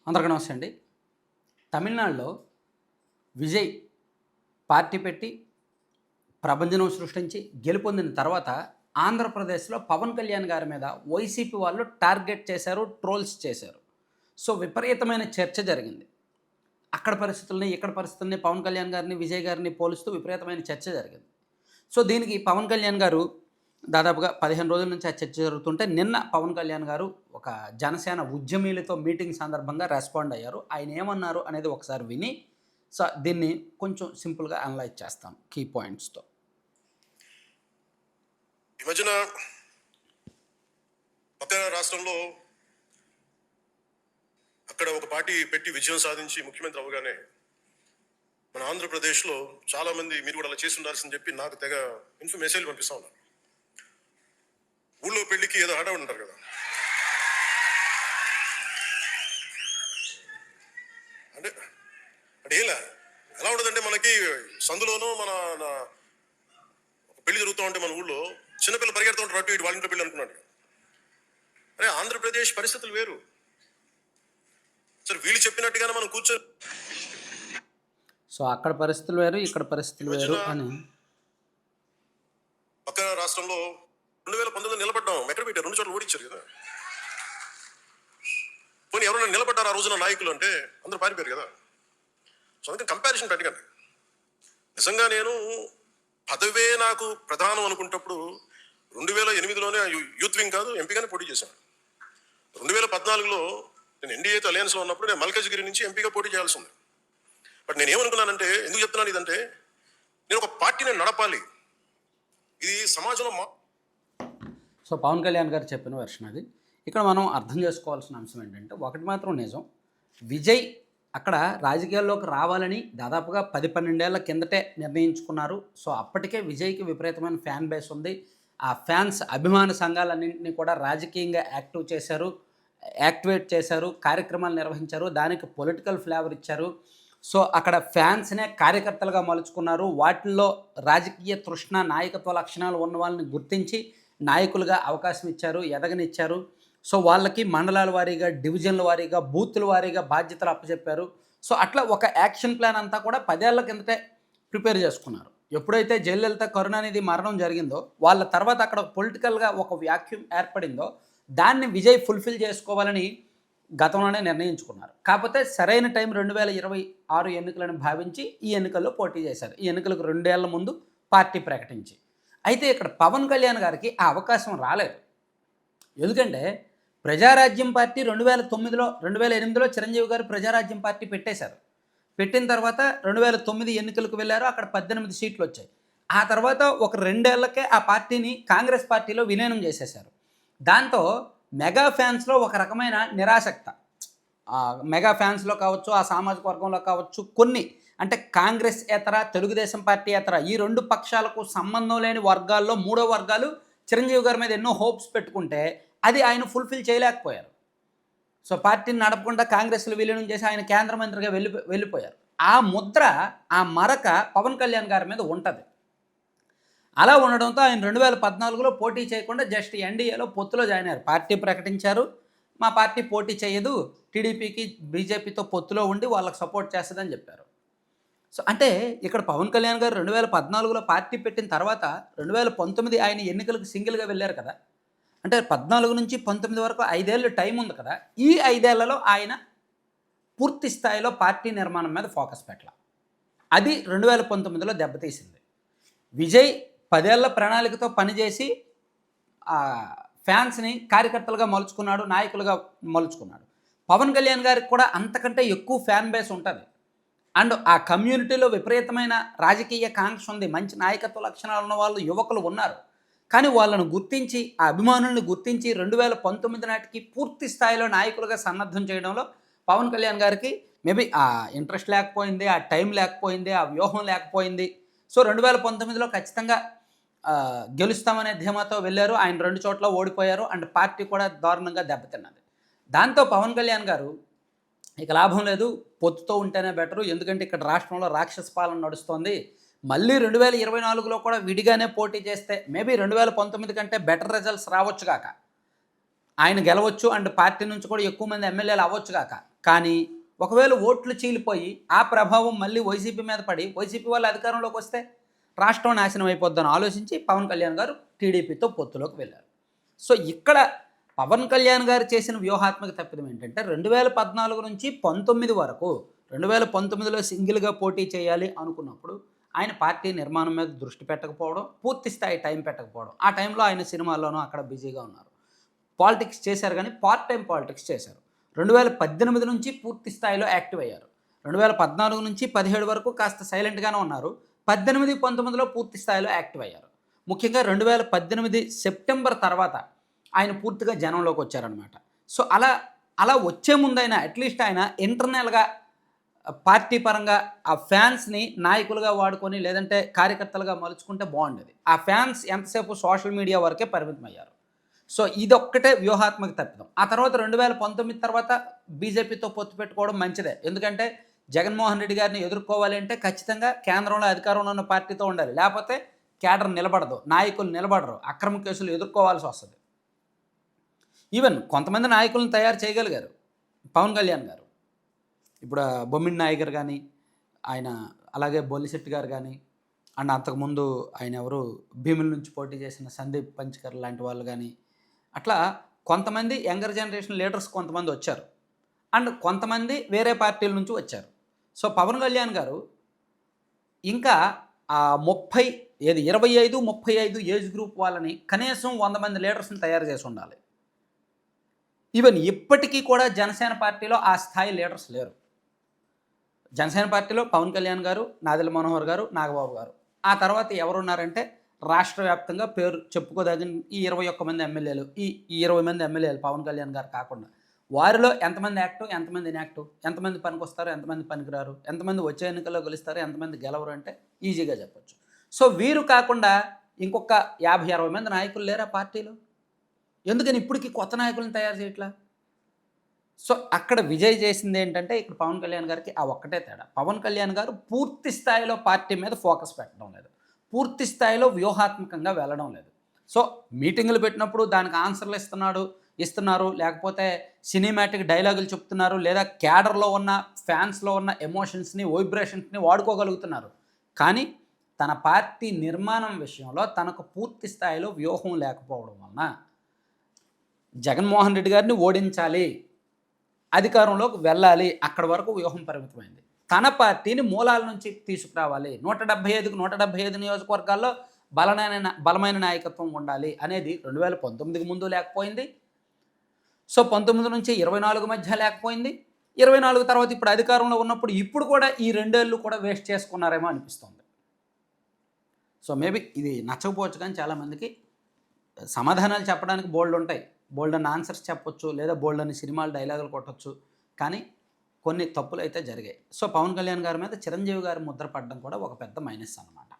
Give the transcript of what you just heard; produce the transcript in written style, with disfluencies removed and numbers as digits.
అందరికీ నమస్తే అండి. తమిళనాడులో విజయ్ పార్టీ పెట్టి ప్రభంజనం సృష్టించి గెలుపొందిన తర్వాత ఆంధ్రప్రదేశ్లో పవన్ కళ్యాణ్ గారి మీద వైసీపీ వాళ్ళు టార్గెట్ చేశారు, ట్రోల్స్ చేశారు. సో విపరీతమైన చర్చ జరిగింది. అక్కడ పరిస్థితుల్ని, ఇక్కడ పరిస్థితుల్ని పవన్ కళ్యాణ్ గారిని, విజయ్ గారిని పోలుస్తూ విపరీతమైన చర్చ జరిగింది. సో దీనికి పవన్ కళ్యాణ్ గారు దాదాపుగా 15 రోజుల నుంచి ఆ చర్చ జరుగుతుంటే నిన్న పవన్ కళ్యాణ్ గారు ఒక జనసేన ఉద్యమీలతో మీటింగ్ సందర్భంగా రెస్పాండ్ అయ్యారు. ఆయన ఏమన్నారు అనేది ఒకసారి విని దీన్ని కొంచెం సింపుల్గా అనలైజ్ చేస్తాను కీ పాయింట్స్తో. ఈ మధ్యన పక్క రాష్ట్రంలో అక్కడ ఒక పార్టీ పెట్టి విజయం సాధించి ముఖ్యమంత్రి అవగానే మన ఆంధ్రప్రదేశ్లో చాలా మంది మీరు కూడా అలా చేసి ఉండాల్సిందని చెప్పి నాకు తెగ మెసేజ్లు పంపిస్తా ఉన్నారు. ఊళ్ళో పెళ్లికి ఏదో హడావుడి ఉంటారు కదా, అంటే అంటే ఎలా ఉండదంటే మనకి సందులోనూ మన పెళ్లి జరుగుతూ ఉంటే మన ఊళ్ళో చిన్నపిల్లలు పరిగెడుతూ ఉంటారు, అటు ఇటు వాళ్ళ ఇంట్లో పెళ్లి అనుకున్నాడు. అరే ఆంధ్రప్రదేశ్ పరిస్థితులు వేరు. సరే వీళ్ళు చెప్పినట్టుగానే మనం కూర్చొని సో అక్కడ పరిస్థితులు వేరు, ఇక్కడ పరిస్థితులు వేరు అని పక్క రాష్ట్రంలో 2019 నిలబడ్డాం. ఎక్కడ పెట్టారు? 2 చోట్ల ఓడించారు కదా. పోనీ ఎవరైనా నిలబడ్డారు ఆ రోజున నాయకులు అంటే అందరూ పారిపోయారు కదా. సో అందుకని కంపారిజన్ పెట్టకండి. నిజంగా నేను పదవే నాకు ప్రధానం అనుకుంటప్పుడు 2008లోనే యూత్ వింగ్ కాదు ఎంపీగానే పోటీ చేశాను. 2014లో నేను ఎన్డీఏతో అలయన్స్లో ఉన్నప్పుడు నేను మల్కాజ్గిరి నుంచి ఎంపీగా పోటీ చేయాల్సి ఉంది. బట్ నేను ఏమనుకున్నానంటే, ఎందుకు చెప్తున్నాను ఇదంటే, నేను ఒక పార్టీని నడపాలి, ఇది సమాజంలో సో పవన్ కళ్యాణ్ గారు చెప్పిన వెర్షన్ అది. ఇక్కడ మనం అర్థం చేసుకోవాల్సిన అంశం ఏంటంటే, ఒకటి మాత్రం నిజం, విజయ్ అక్కడ రాజకీయాల్లోకి రావాలని దాదాపుగా 10-12 ఏళ్ల కిందటే నిర్ణయించుకున్నారు. సో అప్పటికే విజయ్కి విపరీతమైన ఫ్యాన్ బేస్ ఉంది. ఆ ఫ్యాన్స్ అభిమాన సంఘాలన్నింటినీ కూడా రాజకీయంగా యాక్టివేట్ చేశారు, కార్యక్రమాలు నిర్వహించారు, దానికి పొలిటికల్ ఫ్లేవర్ ఇచ్చారు. సో అక్కడ ఫ్యాన్స్నే కార్యకర్తలుగా మలుచుకున్నారు. వాటిల్లో రాజకీయ తృష్ణ, నాయకత్వ లక్షణాలు ఉన్న వాళ్ళని గుర్తించి నాయకులుగా అవకాశం ఇచ్చారు, ఎదగనిచ్చారు. సో వాళ్ళకి మండలాల వారీగా, డివిజన్ల వారీగా, బూతుల వారీగా బాధ్యతలు అప్పచెప్పారు. సో అట్లా ఒక యాక్షన్ ప్లాన్ అంతా కూడా 10 ఏళ్ల కిందటే ప్రిపేర్ చేసుకున్నారు. ఎప్పుడైతే జయలలిత, కరుణానిధి మరణం జరిగిందో వాళ్ళ తర్వాత అక్కడ పొలిటికల్గా ఒక వ్యాక్యూమ్ ఏర్పడిందో దాన్ని విజయ్ ఫుల్ఫిల్ చేసుకోవాలని గతంలోనే నిర్ణయించుకున్నారు. కాకపోతే సరైన టైం 2026 ఎన్నికలను భావించి ఈ ఎన్నికల్లో పోటీ చేశారు. ఈ ఎన్నికలకు 2 ఏళ్ల ముందు పార్టీ ప్రకటించి. అయితే ఇక్కడ పవన్ కళ్యాణ్ గారికి ఆ అవకాశం రాలేదు. ఎందుకంటే ప్రజారాజ్యం పార్టీ 2008లో చిరంజీవి గారు ప్రజారాజ్యం పార్టీ పెట్టేశారు. పెట్టిన తర్వాత 2009 ఎన్నికలకు వెళ్ళారు. అక్కడ 18 సీట్లు వచ్చాయి. ఆ తర్వాత ఒక 2 ఏళ్లకే ఆ పార్టీని కాంగ్రెస్ పార్టీలో విలీనం చేసేశారు. దాంతో మెగా ఫ్యాన్స్లో ఒక రకమైన నిరాసక్త, మెగా ఫ్యాన్స్లో కావచ్చు, ఆ సామాజిక వర్గంలో కావచ్చు, కొన్ని అంటే కాంగ్రెస్ ఏతర, తెలుగుదేశం పార్టీ ఏతర ఈ 2 పక్షాలకు సంబంధం లేని వర్గాల్లో 3వ వర్గాలు చిరంజీవి గారి మీద ఎన్నో హోప్స్ పెట్టుకుంటే అది ఆయన ఫుల్ఫిల్ చేయలేకపోయారు. సో పార్టీని నడపకుండా కాంగ్రెస్లో విలీనం చేసి ఆయన కేంద్ర మంత్రిగా వెళ్ళిపోయారు. ఆ ముద్ర, ఆ మరక పవన్ కళ్యాణ్ గారి మీద ఉంటుంది. అలా ఉండడంతో ఆయన 2014లో పోటీ చేయకుండా జస్ట్ ఎన్డీఏలో పొత్తులో జాయిన్ అయ్యారు. పార్టీ ప్రకటించారు, మా పార్టీ పోటీ చేయదు, టీడీపీకి బీజేపీతో పొత్తులో ఉండి వాళ్ళకి సపోర్ట్ చేస్తుందని చెప్పారు. సో అంటే ఇక్కడ పవన్ కళ్యాణ్ గారు 2014లో పార్టీ పెట్టిన తర్వాత 2019 ఆయన ఎన్నికలకు సింగిల్గా వెళ్ళారు కదా. అంటే 14 నుంచి 19 వరకు 5 ఏళ్ళు టైం ఉంది కదా. ఈ 5 ఏళ్లలో ఆయన పూర్తి స్థాయిలో పార్టీ నిర్మాణం మీద ఫోకస్ పెట్టాల. అది 2019లో దెబ్బతీసింది. విజయ్ 10 ఏళ్ల ప్రణాళికతో పనిచేసి ఫ్యాన్స్ని కార్యకర్తలుగా మలుచుకున్నాడు, నాయకులుగా మలుచుకున్నాడు. పవన్ కళ్యాణ్ గారికి కూడా అంతకంటే ఎక్కువ ఫ్యాన్ బేస్ ఉంటుంది. అండ్ ఆ కమ్యూనిటీలో విపరీతమైన రాజకీయ కాంక్ష ఉంది, మంచి నాయకత్వ లక్షణాలు ఉన్న వాళ్ళు, యువకులు ఉన్నారు. కానీ వాళ్ళను గుర్తించి, ఆ అభిమానుల్ని గుర్తించి 2019 నాటికి పూర్తి స్థాయిలో నాయకులుగా సన్నద్ధం చేయడంలో పవన్ కళ్యాణ్ గారికి మేబీ ఆ ఇంట్రెస్ట్ లేకపోయింది, ఆ టైం లేకపోయింది, ఆ వ్యూహం లేకపోయింది. సో 2019లో ఖచ్చితంగా గెలుస్తామనే ధీమాతో వెళ్ళారు. ఆయన 2 చోట్ల ఓడిపోయారు. అండ్ పార్టీ కూడా దారుణంగా దెబ్బతిన్నది. దాంతో పవన్ కళ్యాణ్ గారు ఇక లాభం లేదు, పొత్తుతో ఉంటేనే బెటరు, ఎందుకంటే ఇక్కడ రాష్ట్రంలో రాక్షస పాలన నడుస్తోంది, మళ్ళీ 2024లో కూడా విడిగానే పోటీ చేస్తే మేబీ 2019 కంటే బెటర్ రిజల్ట్స్ రావచ్చు కాక, ఆయన గెలవచ్చు అండ్ పార్టీ నుంచి కూడా ఎక్కువ మంది ఎమ్మెల్యేలు అవ్వచ్చు కాక. కానీ ఒకవేళ ఓట్లు చీలిపోయి ఆ ప్రభావం మళ్ళీ వైసీపీ మీద పడి వైసీపీ వాళ్ళు అధికారంలోకి వస్తే రాష్ట్రం నాశనం అయిపోద్దని ఆలోచించి పవన్ కళ్యాణ్ గారు టీడీపీతో పొత్తులోకి వెళ్ళారు. సో ఇక్కడ పవన్ కళ్యాణ్ గారు చేసిన వ్యూహాత్మక తప్పిదం ఏంటంటే 2014 నుంచి 19 వరకు 2019లో సింగిల్గా పోటీ చేయాలి అనుకున్నప్పుడు ఆయన పార్టీ నిర్మాణం మీద దృష్టి పెట్టకపోవడం, పూర్తి స్థాయి టైం పెట్టకపోవడం. ఆ టైంలో ఆయన సినిమాల్లోనూ అక్కడ బిజీగా ఉన్నారు. పాలిటిక్స్ చేశారు కానీ పార్ట్ టైం పాలిటిక్స్ చేశారు. 2018 నుంచి పూర్తి స్థాయిలో యాక్టివ్ అయ్యారు. 2014 నుంచి 17 వరకు కాస్త సైలెంట్గానే ఉన్నారు. 18, 19లో పూర్తి స్థాయిలో యాక్టివ్ అయ్యారు. ముఖ్యంగా 2018 సెప్టెంబర్ తర్వాత ఆయన పూర్తిగా జనంలోకి వచ్చారనమాట. సో అలా వచ్చే ముందైనా అట్లీస్ట్ ఆయన ఇంటర్నల్గా పార్టీ పరంగా ఆ ఫ్యాన్స్ని నాయకులుగా వాడుకొని లేదంటే కార్యకర్తలుగా మలుచుకుంటే బాగుండేది. ఆ ఫ్యాన్స్ ఎంతసేపు సోషల్ మీడియా వరకే పరిమితమయ్యారు. సో ఇదొక్కటే వ్యూహాత్మక తప్పిదం. ఆ తర్వాత 2019 తర్వాత బీజేపీతో పొత్తు పెట్టుకోవడం మంచిదే. ఎందుకంటే జగన్మోహన్ రెడ్డి గారిని ఎదుర్కోవాలి అంటే ఖచ్చితంగా కేంద్రంలో అధికారంలో ఉన్న పార్టీతో ఉండాలి. లేకపోతే కేడర్ నిలబడదు, నాయకులు నిలబడరు, అక్రమ కేసులు ఎదుర్కోవాల్సి వస్తుంది. ఈవెన్ కొంతమంది నాయకులను తయారు చేయగలిగారు పవన్ కళ్యాణ్ గారు. ఇప్పుడు బొమ్మిడి నాయకర్ కానీ, ఆయన అలాగే బొల్లిశెట్టి గారు కానీ, అండ్ అంతకుముందు ఆయన ఎవరు భీముల నుంచి పోటీ చేసిన సందీప్ పంచకర్ లాంటి వాళ్ళు కానీ, అట్లా కొంతమంది యంగర్ జనరేషన్ లీడర్స్ కొంతమంది వచ్చారు. అండ్ కొంతమంది వేరే పార్టీల నుంచి వచ్చారు. సో పవన్ కళ్యాణ్ గారు ఇంకా ఆ 25, 35 ఏజ్ గ్రూప్ వాళ్ళని కనీసం 100 మంది లీడర్స్ని తయారు చేసి ఉండాలి. ఈవెన్ ఇప్పటికీ కూడా జనసేన పార్టీలో ఆ స్థాయి లీడర్స్ లేరు. జనసేన పార్టీలో పవన్ కళ్యాణ్ గారు, నాదెళ్ల మనోహర్ గారు, నాగబాబు గారు. ఆ తర్వాత ఎవరున్నారంటే రాష్ట్ర వ్యాప్తంగా పేరు చెప్పుకోదగిన ఈ 21 మంది ఎమ్మెల్యేలు, ఈ 20 మంది ఎమ్మెల్యేలు పవన్ కళ్యాణ్ గారు కాకుండా. వారిలో ఎంతమంది యాక్టివ్, ఎంతమంది ఇన్యాక్టివ్, ఎంతమంది పనికొస్తారు, ఎంతమంది పనికిరారు, ఎంతమంది వచ్చే ఎన్నికల్లో గెలుస్తారు, ఎంతమంది గెలవరు అంటే ఈజీగా చెప్పొచ్చు. సో వీరు కాకుండా ఇంకొక 50-60 మంది నాయకులు లేరా పార్టీలో? ఎందుకని ఇప్పటికీ కొత్త నాయకులను తయారు చేయట్లా? సో అక్కడ విజయ్ చేసింది ఏంటంటే ఇక్కడ పవన్ కళ్యాణ్ గారికి ఆ ఒక్కటే తేడా. పవన్ కళ్యాణ్ గారు పూర్తి స్థాయిలో పార్టీ మీద ఫోకస్ పెట్టడం లేదు, పూర్తి స్థాయిలో వ్యూహాత్మకంగా వెళ్ళడం లేదు. సో మీటింగులు పెట్టినప్పుడు దానికి ఆన్సర్లు ఇస్తున్నారు, లేకపోతే సినిమాటిక్ డైలాగులు చెప్తున్నారు, లేదా క్యాడర్లో ఉన్న ఫ్యాన్స్లో ఉన్న ఎమోషన్స్ని, వైబ్రేషన్స్ని వాడుకోగలుగుతున్నారు. కానీ తన పార్టీ నిర్మాణం విషయంలో తనకు పూర్తి స్థాయిలో వ్యూహం లేకపోవడం వలన జగన్మోహన్ రెడ్డి గారిని ఓడించాలి, అధికారంలోకి వెళ్ళాలి, అక్కడి వరకు వ్యూహం పరిమితమైంది. తన పార్టీని మూలాల నుంచి తీసుకురావాలి, 175కు 175 నియోజకవర్గాల్లో బలమైన నాయకత్వం ఉండాలి అనేది 2019కి ముందు లేకపోయింది. సో 19 నుంచి 24 మధ్య లేకపోయింది. 24 తర్వాత ఇప్పుడు అధికారంలో ఉన్నప్పుడు ఇప్పుడు కూడా ఈ 2 ఏళ్ళు కూడా వేస్ట్ చేసుకున్నారేమో అనిపిస్తుంది. సో మేబీ ఇది నచ్చకపోవచ్చు, కానీ చాలామందికి సమాధానాలు చెప్పడానికి బోల్డ్ ఉంటాయి, బోల్డ్ అన్న ఆన్సర్స్ చెప్పొచ్చు, లేదా బోల్డ్ అన్ని సినిమాలు డైలాగులు కొట్టచ్చు, కానీ కొన్ని తప్పులు అయితే జరిగాయి. సో పవన్ కళ్యాణ్ గారి మీద చిరంజీవి గారి ముద్ర పడడం కూడా ఒక పెద్ద మైనస్ అన్నమాట.